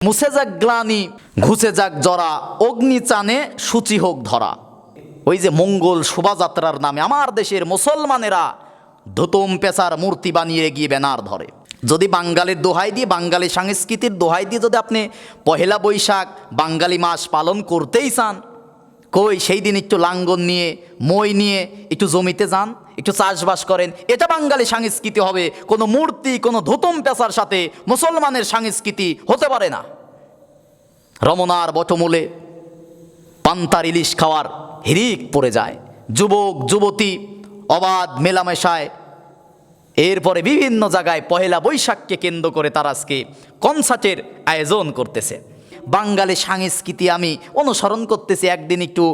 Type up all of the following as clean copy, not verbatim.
মুছে যাক গ্লানি ঘুচে যাক জরা, অগ্নি চানে সূচি হোক ধরা। ওই যে মঙ্গল শোভাযাত্রার নামে আমার দেশের মুসলমানেরা ধুতুম পেশার মূর্তি বানিয়ে গিয়ে ব্যানার ধরে। যদি বাঙালির দোহাই দিয়ে, বাঙালি সংস্কৃতির দোহাই দিয়ে যদি আপনি পহেলা বৈশাখ বাঙালি মাস পালন করতেই চান, কই সেই দিন একটু লাঙ্গল নিয়ে মই নিয়ে একটু জমিতে যান, একটু চাষবাস করেন, এটা বাঙালি সংস্কৃতি হবে। কোনো মূর্তি, কোনো ধুতুম পেশার সাথে মুসলমানের সংস্কৃতি হতে পারে না। রমনার বটমূলে পান্তার ইলিশ খাওয়ার হিরিক পড়ে যায়, যুবক যুবতী অবাধ মেলামেশায়। এরপরে বিভিন্ন জায়গায় পহেলা বৈশাখকে কেন্দ্র করে তারা আজকে কনসার্টের আয়োজন করতেছে। বাঙালি সংস্কৃতি আমি অনুসরণ করতেছি, একদিন একটু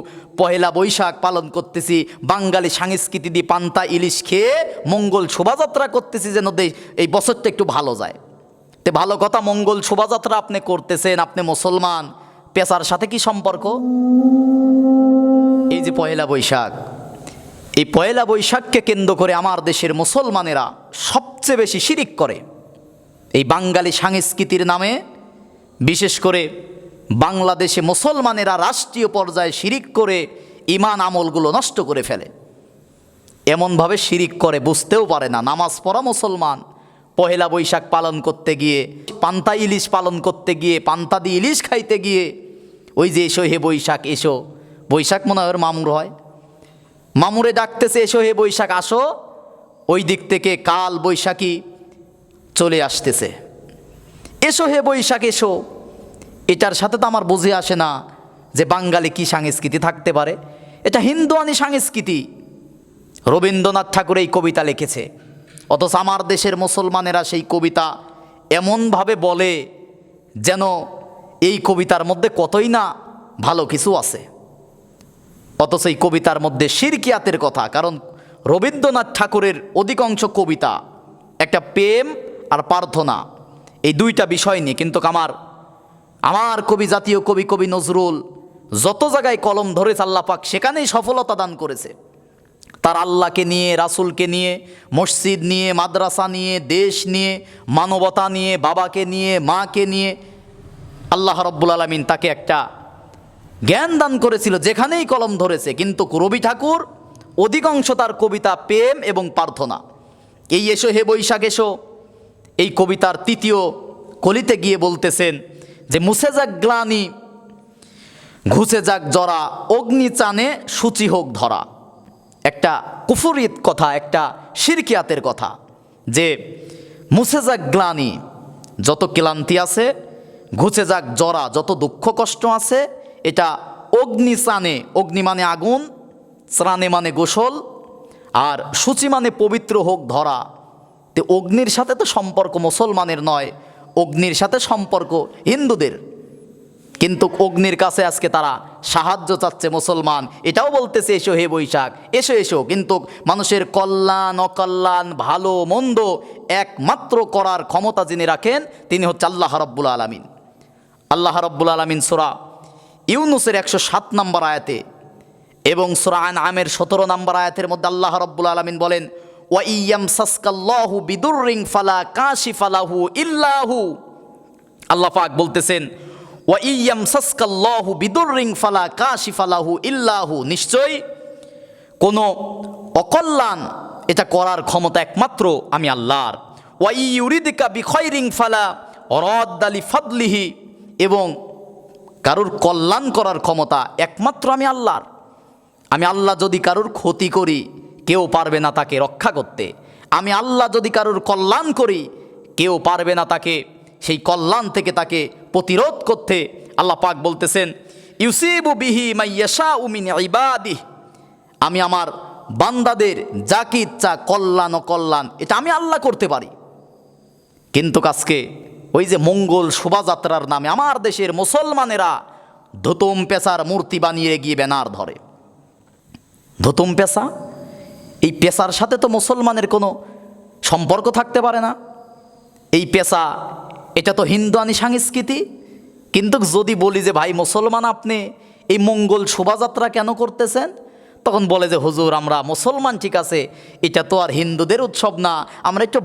পহেলা বৈশাখ পালন করতেছি, বাঙালি সংস্কৃতি দিয়ে পান্তা ইলিশ খেয়ে মঙ্গল শোভাযাত্রা করতেছি, যেন এই বছরটা একটু ভালো যায়। তো ভালো কথা, মঙ্গল শোভাযাত্রা আপনি করতেছেন, আপনি মুসলমান, পেশার সাথে কি সম্পর্ক? এই যে পহেলা বৈশাখ, এই পয়লা বৈশাখকে কেন্দ্র করে আমার দেশের মুসলমানেরা সবচেয়ে বেশি শিরিক করে। এই বাঙালি সংস্কৃতির নামে বিশেষ করে বাংলাদেশে মুসলমানেরা রাষ্ট্রীয় পর্যায়ে শিরিক করে ঈমান আমলগুলো নষ্ট করে ফেলে। এমনভাবে শিরিক করে বুঝতেও পারে না। নামাজ পড়া মুসলমান পহেলা বৈশাখ পালন করতে গিয়ে, পান্তা ইলিশ পালন করতে গিয়ে, পান্তা দিয়ে ইলিশ খাইতে গিয়ে ওই যে এসো হে বৈশাখ এসো, বৈশাখ মনে হয় মামুর হয়, মামুরে ডাকতেছে এসো হে বৈশাখ আসো, ওই দিক থেকে কাল বৈশাখী চলে আসতেছে, এসো হে বৈশাখ এসো। এটার সাথে তো আমার বুঝে আসে না যে বাঙালি কি সংস্কৃতি থাকতে পারে। এটা হিন্দুয়ানি সংস্কৃতি। রবীন্দ্রনাথ ঠাকুর এই কবিতা লিখেছে, অথচ আমার দেশের মুসলমানেরা সেই কবিতা এমনভাবে বলে যেন এই কবিতার মধ্যে কতই না ভালো কিছু আছে, অথচ এই কবিতার মধ্যে শিরকিয়াতের কথা। কারণ রবীন্দ্রনাথ ঠাকুরের অধিকাংশ কবিতা একটা প্রেম আর প্রার্থনা, এই দুইটা বিষয় নিয়ে। কিন্তু আমার কবি, জাতীয় কবি কবি নজরুল যত জায়গায় কলম ধরেছে আল্লাহ পাক সেখানেই সফলতা দান করেছে। তার আল্লাহকে নিয়ে, রাসূলকে নিয়ে, মসজিদ নিয়ে, মাদ্রাসা নিয়ে, দেশ নিয়ে, মানবতা নিয়ে, বাবাকে নিয়ে, মাকে নিয়ে আল্লাহ রাব্বুল আলামিন তাকে একটা জ্ঞান দান করেছিল, যেখানেই কলম ধরেছে। কিন্তু রবি ঠাকুর অধিকাংশ তার কবিতা প্রেম এবং প্রার্থনা। এই এসো হে বৈশাখ এসো, এই কবিতার তৃতীয় কলিতে গিয়ে বলতেছেন যে মুছে যাক গ্লানি ঘুচে যাক জরা, অগ্নি চানে সূচি হোক ধরা। একটা কুফরিত কথা, একটা শিরকিয়াতের কথা, যে মুছে যাক গ্লানি, যত ক্লান্তি আছে, ঘুচে যাক জরা, যত দুঃখ কষ্ট আছে, এটা অগ্নি চানে, অগ্নি মানে আগুন, স্নানে মানে গোসল, আর সূচি মানে পবিত্র হোক ধরা। তো অগ্নির সাথে তো সম্পর্ক মুসলমানের নয়, অগ্নির সাথে সম্পর্ক হিন্দুদের। কিন্তু অগ্নির কাছে আজকে তারা সাহায্য চাচ্ছে মুসলমান, এটাও বলতেছে এসো হে বৈশাখ এসো এসো। কিন্তু মানুষের কল্যাণ অকল্যাণ ভালো মন্দ একমাত্র করার ক্ষমতা যিনি রাখেন তিনি হচ্ছে আল্লাহ রাব্বুল আলামিন। আল্লাহ রাব্বুল আলামিন সূরা ইউনুসের 107 নম্বর আয়াতে এবং সূরা আনআমের 17 নম্বর আয়াতের মধ্যে আল্লাহ রাব্বুল আলামিন বলেন, ওয়া ইয়ামসাসকাল্লাহু বিদুররিন ফালা কাশিফা লাহু ইল্লা হু। আল্লাহ পাক বলতেছেন, ওয়া ইয়ামসাসকাল্লাহু বিদুররিন ফালা কাশিফা লাহু ইল্লা হু, নিশ্চয় কোনো অকল্যাণ এটা করার ক্ষমতা একমাত্র আমি আল্লাহর। ওয়া ইউরিদিকা বিখাইরিন ফালা রাদ্দা লিফাদলিহি, এবং কারুর কল্যাণ করার ক্ষমতা একমাত্র আমি আল্লাহর। আমি আল্লাহ যদি কারুর ক্ষতি করি কেউ পারবে না তাকে রক্ষা করতে। আমি আল্লাহ যদি কারুর কল্যাণ করি কেউ পারবে না তাকে সেই কল্যাণ থেকে তাকে প্রতিরোধ করতে। আল্লাহ পাক বলতেছেন, ইউসিবু বিহি মাইয়াশাউ মিন ইবাদিহি, আমি আমার বান্দাদের যাকে ইচ্ছা কল্যাণ অকল্যাণ এটা আমি আল্লাহ করতে পারি। কিন্তু আজকে ওই যে মঙ্গল শোভাযাত্রার নামে আমার দেশের মুসলমানেরা ধুতুম পেশার মূর্তি বানিয়ে গিয়ে ব্যানার ধরে। ধুতুম পেশা, এই পেশার সাথে তো মুসলমানের কোনো সম্পর্ক থাকতে পারে না। এই পেশা এটা তো হিন্দুয়ানি সংস্কৃতি। কিন্তু যদি বলি যে ভাই মুসলমান আপনি এই মঙ্গল শোভাযাত্রা কেন করতেছেন, তখন বলে যে হুজুর আমরা মুসলমান ঠিক আছে, এটা তো আর হিন্দুদের উৎসব না, আমরা একটু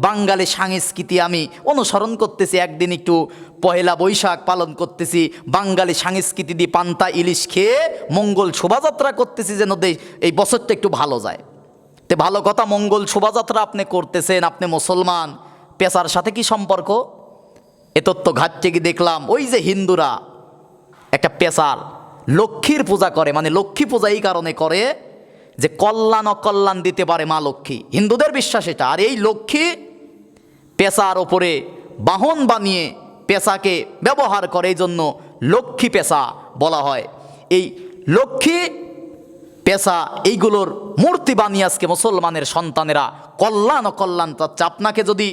বাঙালি সংস্কৃতি আমি অনুসরণ করতেছি, একদিন একটু পহেলা বৈশাখ পালন করতেছি, বাঙালি সংস্কৃতি দিয়ে পান্তা ইলিশ খেয়ে মঙ্গল শোভাযাত্রা করতেছি যেন এই বছরটা একটু ভালো যায়। তে ভালো কথা, মঙ্গল শোভাযাত্রা আপনি করতেছেন, আপনি মুসলমান, পেশার সাথে কি সম্পর্ক? এ তত্ত্ব ঘাটতে গিয়ে দেখলাম ওই যে হিন্দুরা একটা পেশার লক্ষ্মীর পূজা করে, মানে লক্ষ্মী পূজা এই কারণে করে যে কল্যাণ অকল্যাণ দিতে পারে মা লক্ষ্মী, হিন্দুদের বিশ্বাস এটা। আর এই লক্ষ্মী পেশার ওপরে বাহন বানিয়ে পেশাকে ব্যবহার করে, এই জন্য লক্ষ্মী পেশা বলা হয়। এই লক্ষ্মী পেশা এইগুলোর মূর্তি বানিয়ে আজকে মুসলমানের সন্তানেরা কল্যাণ অকল্যাণ চাচ্ছে। আপনাকে যদি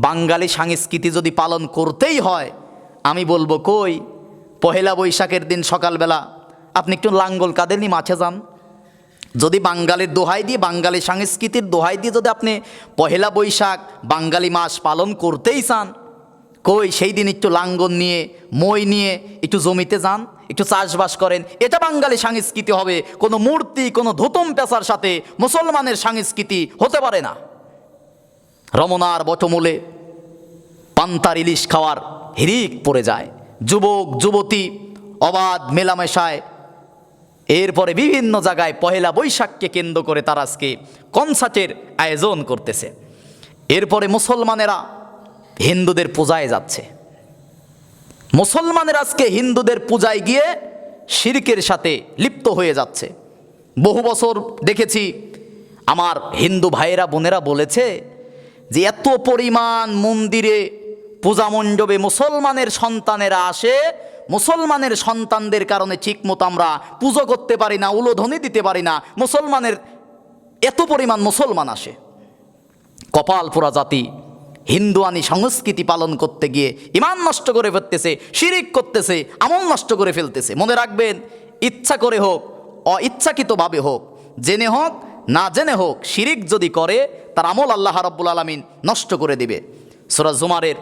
বাঙালি সংস্কৃতি যদি পালন করতেই হয়, আমি বলবো কই পহেলা বৈশাখের দিন সকালবেলা আপনি একটু লাঙ্গল কাঁধে নিয়ে মাঠে যান। যদি বাঙালির দোহাই দিয়ে, বাঙালি সংস্কৃতির দোহাই দিয়ে যদি আপনি পহেলা বৈশাখ বাঙালি মাস পালন করতেই চান, কই সেই দিন একটু লাঙ্গল নিয়ে মই নিয়ে একটু জমিতে যান, একটু চাষবাস করেন, এটা বাঙালি সংস্কৃতি হবে। কোনো মূর্তি, কোনো ধুতুম পেশার সাথে মুসলমানের সংস্কৃতি হতে পারে না। রমনার বটমূলে পান্তার ইলিশ খাওয়ার হিরিক পড়ে যায়, যুবক যুবতী অবাধ মেলামেশায়। এরপরে বিভিন্ন জায়গায় পহেলা বৈশাখকে কেন্দ্র করে তারা আজকে কনসার্টের আয়োজন করতেছে। এরপরে মুসলমানেরা হিন্দুদের পূজায় যাচ্ছে, মুসলমানের আজকে হিন্দুদের পূজায় গিয়ে শিরকের সাথে লিপ্ত হয়ে যাচ্ছে। বহু বছর দেখেছি আমার হিন্দু ভাইয়েরা বোনেরা বলেছে যে এত পরিমাণ মন্দিরে পূজা মণ্ডপে মুসলমানের সন্তানেরা আসে, মুসলমানের সন্তানদের কারণে ঠিকমতো আমরা পুজো করতে পারি না, উলোধ্বনি দিতে পারি না, মুসলমানের এত পরিমাণ মুসলমান আসে। কপাল পোড়া জাতি হিন্দুয়ানি সংস্কৃতি পালন করতে গিয়ে ঈমান নষ্ট করে ফেলতেছে, শিরিক করতেছে, আমল নষ্ট করে ফেলতেছে। মনে রাখবেন, ইচ্ছা করে হোক অইচ্ছাকৃতভাবে হোক, জেনে হোক না জেনে হোক, শিরিক যদি করে তার আমল আল্লাহ রাব্বুল আলামিন নষ্ট করে দিবে। সূরা জুমারের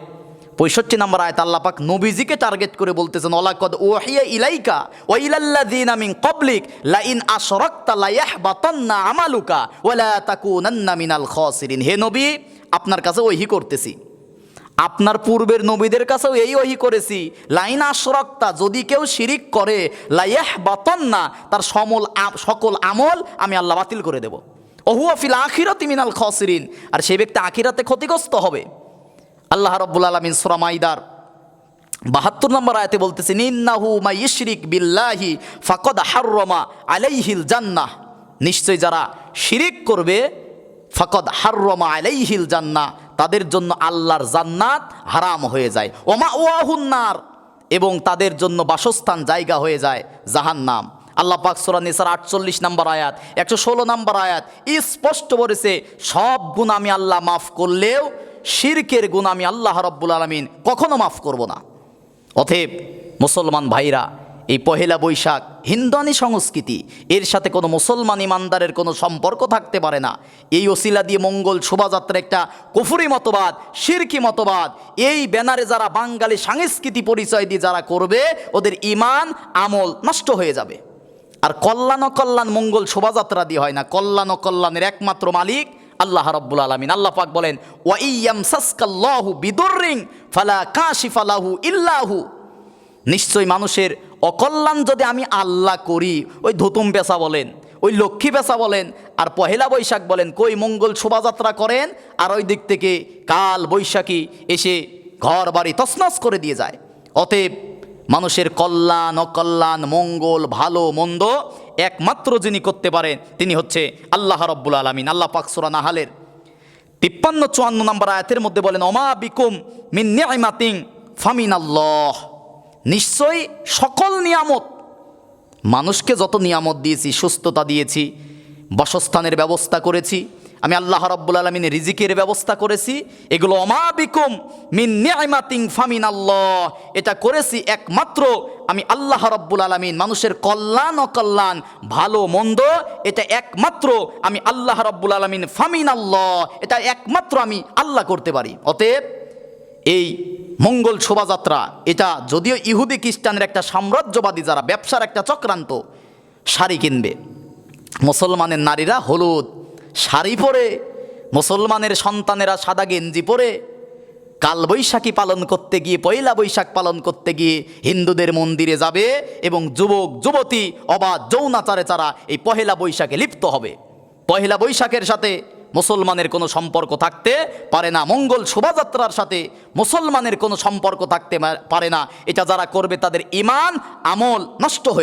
65 নম্বর আয়াত আল্লাহ পাক নবীজিকে টার্গেট করে বলতেছেন, ওয়ালাকাদ উহিয়া ইলাইকা ওয়া ইলাল্লাযিনা মিন ক্বাবলিক লা ইন আশরাকতা লা ইয়াহবাতান্না আমালুকা ওয়া লা তাকুনান্না মিনাল খাসিরিন। হে নবী, আপনার কাছে ওহী করতেছি, আপনার পূর্বের নবীদের কাছেও এই ওহী করেছি, লাইন আশরাকতা, যদি কেউ শিরিক করে, লা ইয়াহবাতান্না, তার সকল আমল আমি আল্লাহ বাতিল করে দেব। ওহুয়া ফিল আখিরাতি মিনাল খাসিরিন, আর সেই ব্যক্তি আখিরাতে ক্ষতিগ্রস্ত হবে। আল্লাহ রাব্বুল আলামিন সূরা মাইদার 72 নম্বর আয়াতে বলতেছেন, ইন্নাহু মাই ইশরিক বিল্লাহি ফাকাদ হাররামা আলাইহিল জান্নাহ, নিশ্চয় যারা শিরিক করবে, ফাকাদ হাররামা আলাইহিল জান্নাহ, তাদের জন্য আল্লাহর জান্নাত হারাম হয়ে যায়। ওয়া মাওয়াহুন নার, এবং তাদের জন্য বাসস্থান জায়গা হয়ে যায় জাহান্নাম। আল্লাহ পাক সূরা নিসার 48 নম্বর আয়াত 116 নম্বর আয়াত স্পষ্ট বলেছে, সব গুনাহ আমি আল্লাহ মাফ করলেও শিরকের গুনাহ আমি আল্লাহ রাব্বুল আলামিন কখনো মাফ করব না। অতএব মুসলমান ভাইরা, এই পহেলা বৈশাখ হিন্দুয়ানি সংস্কৃতি, এর সাথে কোনো মুসলমান ইমানদারের কোনো সম্পর্ক থাকতে পারে না। এই ওসিলা দিয়ে মঙ্গল শোভাযাত্রা একটা কুফরি মতবাদ, শিরকি মতবাদ। এই ব্যানারে যারা বাঙালি সংস্কৃতি পরিচয় দিয়ে যারা করবে, ওদের ঈমান আমল নষ্ট হয়ে যাবে। আর কল্যাণ অকল্যাণ মঙ্গল শোভাযাত্রা দিয়ে হয় না, কল্যাণ অকল্যাণের একমাত্র মালিক আল্লাহ রাব্বুল আলামিন। আল্লাহ পাক বলেন, ওয়া ইয়ামসাসকাল্লাহু বিদুররিন ফালা কাশিফা লাহু ইল্লাহু, নিশ্চয় মানুষের অকল্যাণ যদি আমি আল্লাহ করি, ওই ধুতুম পেশা বলেন, ওই লক্ষ্মী পেশা বলেন, আর পহেলা বৈশাখ বলেন, কই মঙ্গল শোভাযাত্রা করেন, আর ওই দিক থেকে কাল বৈশাখী এসে ঘর বাড়ি তছনছ করে দিয়ে যায়। অতএব মানুষের কল্যাণ অকল্যাণ, মঙ্গল ভালো মন্দ একমাত্র যিনি করতে পারেন তিনি হচ্ছে আল্লাহ রাব্বুল আলামিন। আল্লাহ পাক সূরা নাহালের 53-54 নম্বর আয়াতের মধ্যে বলেন, ওমা বিকুম মিন নি'মাতিন ফামিনাল্লাহ, নিশ্চয়ই সকল নিয়ামত, মানুষকে যত নিয়ামত দিয়েছি, সুস্থতা দিয়েছি, বাসস্থানের ব্যবস্থা করেছি, আমি আল্লাহ রাব্বুল আলামিন রিজিকের ব্যবস্থা করেছি, এগুলো ওমা বিকুম মিন নি'মাতিন ফামিনাল্লাহ, এটা করেছি একমাত্র আমি আল্লাহ রাব্বুল আলামিন। মানুষের কল্যাণ অকল্যাণ ভালো মন্দ এটা একমাত্র আমি আল্লাহ রাব্বুল আলামিন, ফামিনাল্লাহ, এটা একমাত্র আমি আল্লাহ করতে পারি। অতএব এই মঙ্গল শোভাযাত্রা, এটা যদিও ইহুদি খ্রিস্টানের একটা সাম্রাজ্যবাদী, যারা ব্যবসার একটা চক্রান্ত, শাড়ি কিনবে, মুসলমানের নারীরা হলুদ শাড়ি পরে, মুসলমানের সন্তানেরা সাদা গেঞ্জি পরে কালবৈশাখী পালন করতে গিয়ে, পয়লা বৈশাখ পালন করতে গিয়ে হিন্দুদের মন্দিরে যাবে এবং যুবক যুবতী অবাধ যৌনাচারে তারা এই পহেলা বৈশাখে লিপ্ত হবে। পহেলা বৈশাখের সাথে মুসলমানের কোনো সম্পর্ক থাকতে পারে না, মঙ্গল শোভাযাত্রার সাথে মুসলমানের কোনো সম্পর্ক থাকতে পারে না। এটা যারা করবে তাদের ঈমান আমল নষ্ট হয়ে